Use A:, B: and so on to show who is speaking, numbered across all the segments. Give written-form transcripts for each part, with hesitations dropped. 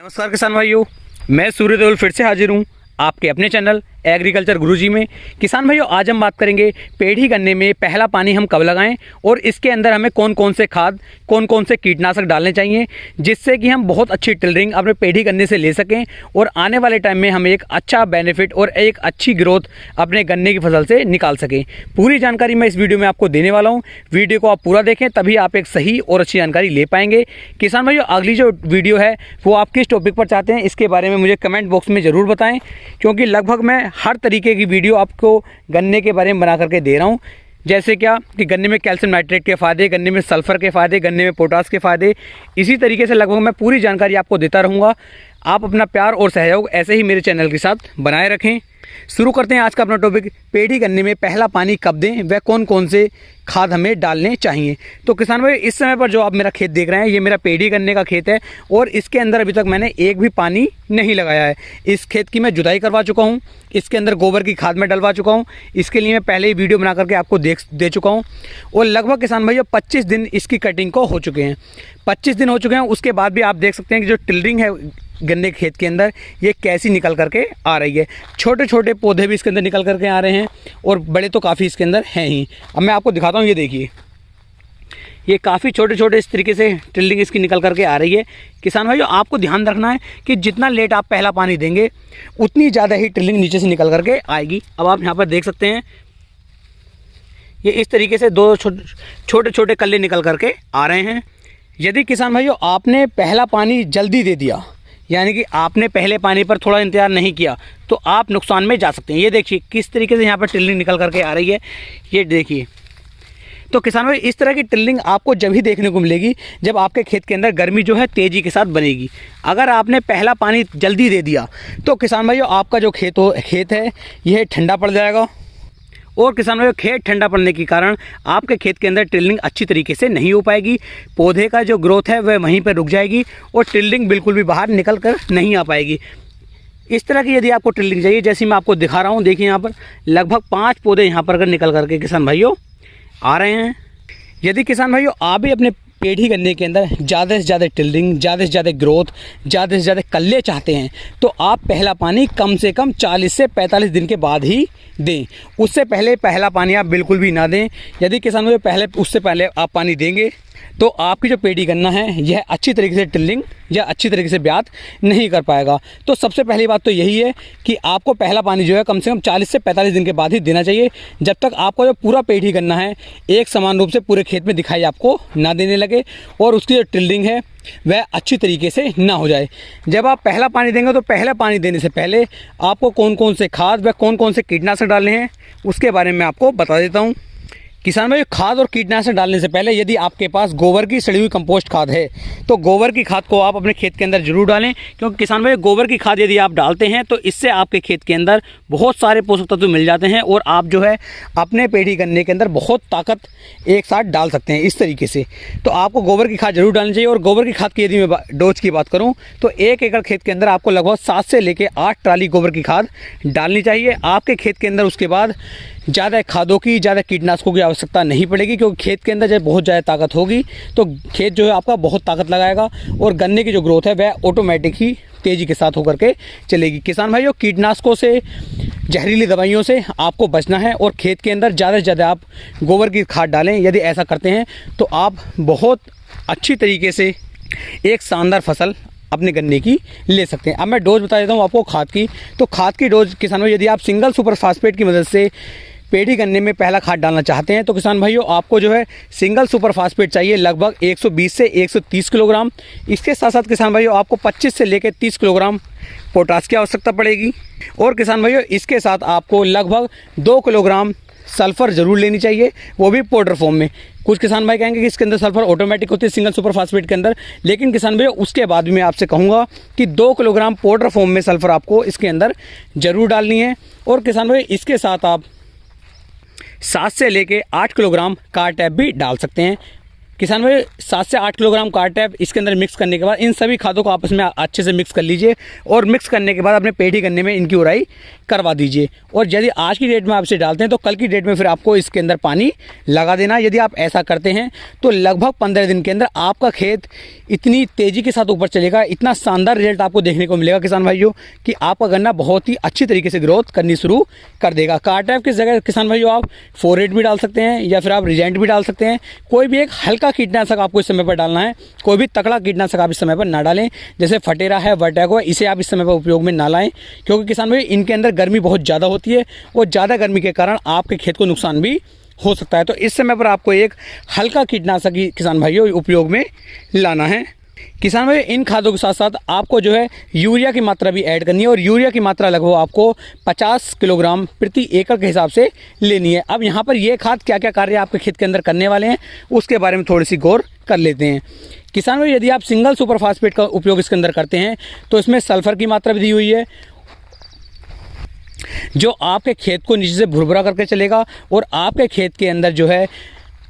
A: नमस्कार किसान भाइयों, मैं सूर्य देओल फिर से हाजिर हूँ आपके अपने चैनल एग्रीकल्चर गुरुजी में। किसान भाइयों, आज हम बात करेंगे पेड़ी गन्ने में पहला पानी हम कब लगाएं और इसके अंदर हमें कौन कौन से खाद, कौन कौन से कीटनाशक डालने चाहिए, जिससे कि हम बहुत अच्छी टिलरिंग अपने पेड़ी गन्ने से ले सकें और आने वाले टाइम में हम एक अच्छा बेनिफिट और एक अच्छी ग्रोथ अपने गन्ने की फसल से निकाल सकें। पूरी जानकारी मैं इस वीडियो में आपको देने वाला हूँ। वीडियो को आप पूरा देखें, तभी आप एक सही और अच्छी जानकारी ले पाएंगे। किसान भाइयों, अगली जो वीडियो है वो आप किस टॉपिक पर चाहते हैं, इसके बारे में मुझे कमेंट बॉक्स में ज़रूर बताएं, क्योंकि लगभग मैं हर तरीके की वीडियो आपको गन्ने के बारे में बना करके दे रहा हूँ। जैसे क्या कि गन्ने में कैल्शियम नाइट्रेट के फ़ायदे, गन्ने में सल्फ़र के फ़ायदे, गन्ने में पोटास के फ़ायदे, इसी तरीके से लगभग मैं पूरी जानकारी आपको देता रहूँगा। आप अपना प्यार और सहयोग ऐसे ही मेरे चैनल के साथ बनाए रखें। शुरू करते हैं आज का अपना टॉपिक, पेड़ी गन्ने में पहला पानी कब दें, वह कौन कौन से खाद हमें डालने चाहिए। तो किसान भाई, इस समय पर जो आप मेरा खेत देख रहे हैं, ये मेरा पेड़ी गन्ने का खेत है और इसके अंदर अभी तक मैंने एक भी पानी नहीं लगाया है। इस खेत की मैं जुताई करवा चुका हूँ, इसके अंदर गोबर की खाद मैं डलवा चुका हूँ। इसके लिए मैं पहले ही वीडियो बना करके आपको दे चुका हूँ और लगभग किसान भाई 25 दिन इसकी कटिंग को हो चुके हैं। 25 दिन हो चुके हैं, उसके बाद भी आप देख सकते हैं कि जो टिलरिंग है गन्ने खेत के अंदर, ये कैसी निकल करके आ रही है। छोटे छोटे पौधे भी इसके अंदर निकल करके आ रहे हैं और बड़े तो काफ़ी इसके अंदर हैं ही। अब मैं आपको दिखाता हूँ, ये देखिए, ये काफ़ी छोटे छोटे इस तरीके से टिल्डिंग इसकी निकल करके आ रही है। किसान भाइयों, आपको ध्यान रखना है कि जितना लेट आप पहला पानी देंगे उतनी ज़्यादा ही टिल्डिंग नीचे से निकल करके आएगी। अब आप यहाँ पर देख सकते हैं, ये इस तरीके से दो छोटे छोटे कल्ले निकल करके आ रहे हैं। यदि किसान भाइयों आपने पहला पानी जल्दी दे दिया, यानी कि आपने पहले पानी पर थोड़ा इंतजार नहीं किया, तो आप नुकसान में जा सकते हैं। ये देखिए किस तरीके से यहाँ पर टिल्लिंग निकल करके आ रही है, ये देखिए। तो किसान भाई, इस तरह की टिल्लिंग आपको जब ही देखने को मिलेगी जब आपके खेत के अंदर गर्मी जो है तेज़ी के साथ बनेगी। अगर आपने पहला पानी जल्दी दे दिया तो किसान भाइयों आपका जो खेत है यह ठंडा पड़ जाएगा और किसान भाइयों खेत ठंडा पड़ने के कारण आपके खेत के अंदर टिल्लिंग अच्छी तरीके से नहीं हो पाएगी। पौधे का जो ग्रोथ है वह वहीं पर रुक जाएगी और टिल्लिंग बिल्कुल भी बाहर निकल कर नहीं आ पाएगी। इस तरह की यदि आपको टिल्लिंग चाहिए, जैसे मैं आपको दिखा रहा हूँ, देखिए यहाँ पर लगभग 5 पौधे यहाँ पर अगर निकल करके किसान भाइयों आ रहे हैं। यदि किसान भाइयों आप भी अपने पेड़ी गन्ने के अंदर ज़्यादा से ज़्यादा टिल्डिंग, ज़्यादा से ज़्यादा ग्रोथ, ज़्यादा से ज़्यादा कल्ले चाहते हैं, तो आप पहला पानी कम से कम 40 से 45 दिन के बाद ही दें। उससे पहले पहला पानी आप बिल्कुल भी ना दें। यदि किसान भाई उससे पहले आप पानी देंगे तो आपकी जो पेड़ी गन्ना है यह अच्छी तरीके से टिल्लिंग या अच्छी तरीके से ब्यात नहीं कर पाएगा। तो सबसे पहली बात तो यही है कि आपको पहला पानी जो है कम से कम 40 से 45 दिन के बाद ही देना चाहिए, जब तक आपका जो पूरा पेड़ी गन्ना है एक समान रूप से पूरे खेत में दिखाई आपको ना देने लगे और उसकी जो टिल्लिंग है वह अच्छी तरीके से ना हो जाए। जब आप पहला पानी देंगे तो पहला पानी देने से पहले आपको कौन कौन से खाद व कौन कौन से कीटनाशक डालने हैं उसके बारे में आपको बता देता हूँ। किसान भाई, खाद और कीटनाशक डालने से पहले यदि आपके पास गोबर की सड़ी हुई कंपोस्ट खाद है तो गोबर की खाद को आप अपने खेत के अंदर जरूर डालें, क्योंकि किसान भाई गोबर की खाद यदि आप डालते हैं तो इससे आपके खेत के अंदर बहुत सारे पोषक तत्व मिल जाते हैं और आप जो है अपने पेड़ी गन्ने के अंदर बहुत ताकत एक साथ डाल सकते हैं। इस तरीके से तो आपको गोबर की खाद जरूर डालनी चाहिए। और गोबर की खाद की यदि मैं डोज की बात करूँ तो 1 एकड़ खेत के अंदर आपको लगभग 7 से लेकर 8 ट्राली गोबर की खाद डालनी चाहिए आपके खेत के अंदर। उसके बाद ज़्यादा खादों की, ज़्यादा कीटनाशकों की आवश्यकता नहीं पड़ेगी, क्योंकि खेत के अंदर जब बहुत ज़्यादा ताकत होगी तो खेत जो है आपका बहुत ताकत लगाएगा और गन्ने की जो ग्रोथ है वह ऑटोमेटिक ही तेज़ी के साथ होकर के चलेगी। किसान भाइयों, कीटनाशकों से, जहरीली दवाइयों से आपको बचना है और खेत के अंदर ज़्यादा से ज़्यादा आप गोबर की खाद डालें। यदि ऐसा करते हैं तो आप बहुत अच्छी तरीके से एक शानदार फसल अपने गन्ने की ले सकते हैं। अब मैं डोज बता देता हूँ आपको खाद की। तो खाद की डोज किसान भाई, यदि आप सिंगल सुपर फास्फेट की मदद से पेड़ी गन्ने में पहला खाद डालना चाहते हैं तो किसान भाइयों आपको जो है सिंगल सुपर फास्फेट चाहिए लगभग 120 से 130 किलोग्राम। इसके साथ साथ किसान भाइयों आपको 25 से लेकर 30 किलोग्राम पोटास की आवश्यकता पड़ेगी। और किसान भाइयों इसके साथ आपको लगभग 2 किलोग्राम सल्फ़र ज़रूर लेनी चाहिए, वो भी पाउडर फॉर्म में। कुछ किसान भाई कहेंगे कि इसके अंदर सल्फ़र ऑटोमेटिक होती है सिंगल सुपर फास्फेट के अंदर, लेकिन किसान भाई उसके बाद भी मैं आपसे कहूँगा कि 2 किलोग्राम पाउडर फॉर्म में सल्फ़र आपको इसके अंदर ज़रूर डालनी है। और किसान भाई इसके साथ आप 7 से लेके 8 किलोग्राम कार टैप भी डाल सकते हैं। किसान भाई 7 से 8 किलोग्राम कार्टैप इसके अंदर मिक्स करने के बाद इन सभी खादों को आपस में अच्छे से मिक्स कर लीजिए और मिक्स करने के बाद अपने पेठी गन्ने में इनकी उड़ाई करवा दीजिए। और यदि आज की डेट में आप इसे डालते हैं तो कल की डेट में फिर आपको इसके अंदर पानी लगा देना। यदि आप ऐसा करते हैं तो लगभग 15 दिन के अंदर आपका खेत इतनी तेज़ी के साथ ऊपर चलेगा, इतना शानदार रिजल्ट आपको देखने को मिलेगा किसान भाइयों कि आपका गन्ना बहुत ही अच्छी तरीके से ग्रोथ करनी शुरू कर देगा। कार्टैप की जगह किसान भाइयों आप फोरेट भी डाल सकते हैं या फिर आप रिजेंट भी डाल सकते हैं। कोई भी एक हल्का कीटनाशक आपको इस समय पर डालना है, कोई भी तकड़ा कीटनाशक आप इस समय पर ना डालें। जैसे फटेरा है, वर्टैगो है, इसे आप इस समय पर उपयोग में ना लाएं, क्योंकि किसान भाई इनके अंदर गर्मी बहुत ज़्यादा होती है और ज़्यादा गर्मी के कारण आपके खेत को नुकसान भी हो सकता है। तो इस समय पर आपको एक हल्का कीटनाशक ही किसान भाइयों उपयोग में लाना है। किसान भाई इन खादों के साथ साथ आपको जो है यूरिया की मात्रा भी ऐड करनी है और यूरिया की मात्रा लगभग आपको 50 किलोग्राम प्रति एकड़ के हिसाब से लेनी है। अब यहाँ पर ये खाद क्या क्या कार्य आपके खेत के अंदर करने वाले हैं उसके बारे में थोड़ी सी गौर कर लेते हैं। किसान भाई यदि आप सिंगल सुपर फास्फेट का उपयोग इसके अंदर करते हैं तो इसमें सल्फर की मात्रा भी दी हुई है जो आपके खेत को नीचे से भुरभुरा करके चलेगा और आपके खेत के अंदर जो है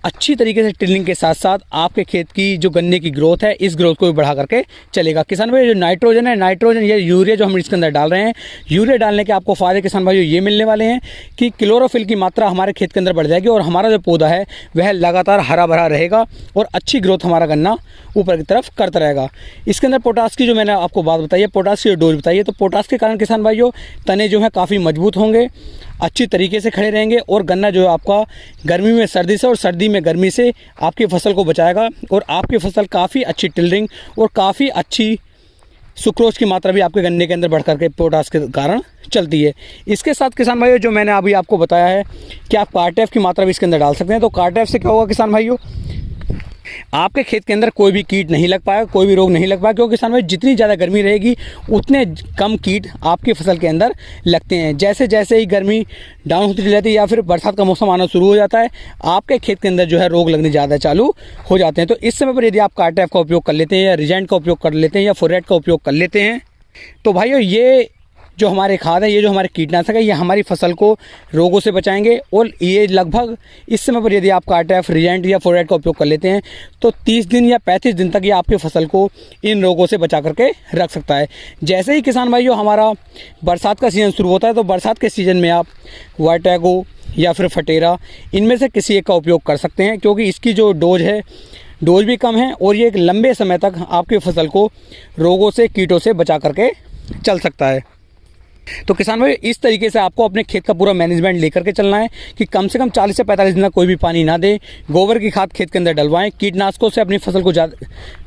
A: अच्छी तरीके से टिलिंग के साथ साथ आपके खेत की जो गन्ने की ग्रोथ है इस ग्रोथ को भी बढ़ा करके चलेगा। किसान भाई जो नाइट्रोजन है, नाइट्रोजन या यूरिया जो हम इसके अंदर डाल रहे हैं, यूरिया डालने के आपको फ़ायदे किसान भाई ये मिलने वाले हैं कि क्लोरोफिल की मात्रा हमारे खेत के अंदर बढ़ जाएगी और हमारा जो पौधा है वह लगातार हरा भरा रहेगा और अच्छी ग्रोथ हमारा गन्ना ऊपर की तरफ करता रहेगा। इसके अंदर पोटास की जो मैंने आपको बात बताई है, पोटास की जो डोज बताई है, तो पोटास के कारण किसान भाइयों तने जो है काफ़ी मजबूत होंगे, अच्छी तरीके से खड़े रहेंगे और गन्ना जो है आपका गर्मी में सर्दी से और सर्दी में गर्मी से आपकी फसल को बचाएगा और आपकी फसल काफ़ी अच्छी टिलरिंग और काफ़ी अच्छी सुक्रोज की मात्रा भी आपके गन्ने के अंदर बढ़ करके पोटास के कारण चलती है। इसके साथ किसान भाइयों जो मैंने अभी आपको बताया है कि आप कार्टैप की मात्रा भी इसके अंदर डाल सकते हैं। तो कार्टैप से क्या होगा किसान भाइयों, आपके खेत के अंदर कोई भी कीट नहीं लग पाएगा, कोई भी रोग नहीं लग पाएगा, क्योंकि किसान भाई जितनी ज़्यादा गर्मी रहेगी उतने कम कीट आपकी फसल के अंदर लगते हैं। जैसे जैसे ही गर्मी डाउन होती चली जाती है या फिर बरसात का मौसम आना शुरू हो जाता है, आपके खेत के अंदर जो है रोग लगने ज़्यादा चालू हो जाते हैं। तो इस समय पर यदि आप कार्टैप का उपयोग कर लेते हैं या रिजेंट का उपयोग कर लेते हैं या फोरेट का उपयोग कर लेते हैं तो भाइयों ये जो हमारे खाद है, ये जो हमारे कीटनाशक है, ये हमारी फसल को रोगों से बचाएंगे। और ये लगभग इस समय पर यदि आप कार्टैप, रिजेंट या फोरेट का उपयोग कर लेते हैं तो 30 दिन या 35 दिन तक ये आपकी फसल को इन रोगों से बचा करके रख सकता है। जैसे ही किसान भाइयों हमारा बरसात का सीज़न शुरू होता है तो बरसात के सीज़न में आप वर्टैगो या फिर फटेरा इनमें से किसी एक का उपयोग कर सकते हैं, क्योंकि इसकी जो डोज भी कम है और ये एक लंबे समय तक आपकी फसल को रोगों से, कीटों से बचा करके चल सकता है। तो किसान भाई इस तरीके से आपको अपने खेत का पूरा मैनेजमेंट लेकर के चलना है कि कम से कम 40 से 45 दिन तक कोई भी पानी ना दें, गोबर की खाद खेत के अंदर डलवाएं, कीटनाशकों से अपनी फसल को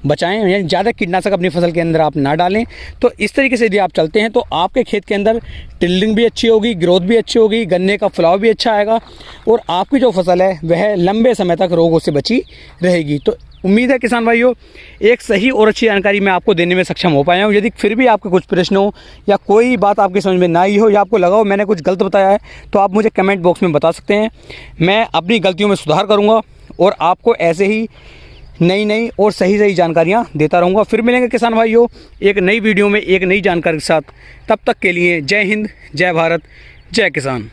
A: बचाएं, यानी ज़्यादा कीटनाशक अपनी फसल के अंदर आप ना डालें। तो इस तरीके से यदि आप चलते हैं तो आपके खेत के अंदर टिल्डिंग भी अच्छी होगी, ग्रोथ भी अच्छी होगी, गन्ने का फुलाव भी अच्छा आएगा और आपकी जो फसल है वह लंबे समय तक रोगों से बची रहेगी। तो उम्मीद है किसान भाइयों एक सही और अच्छी जानकारी मैं आपको देने में सक्षम हो पाया हूँ। यदि फिर भी आपके कुछ प्रश्न हो या कोई बात आपके समझ में ना आई हो या आपको लगा हो मैंने कुछ गलत बताया है तो आप मुझे कमेंट बॉक्स में बता सकते हैं। मैं अपनी गलतियों में सुधार करूँगा और आपको ऐसे ही नई और सही जानकारियाँ देता रहूँगा। फिर मिलेंगे किसान भाइयों एक नई वीडियो में एक नई जानकारी के साथ। तब तक के लिए जय हिंद, जय भारत, जय किसान।